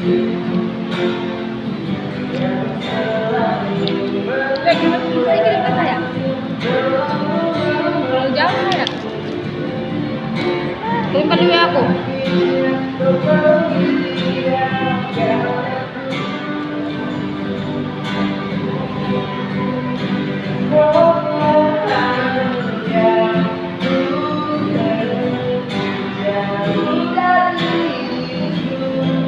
Gimana bisa kirim ke saya? Kalau jauh ya. Kirimkan dulu ya aku.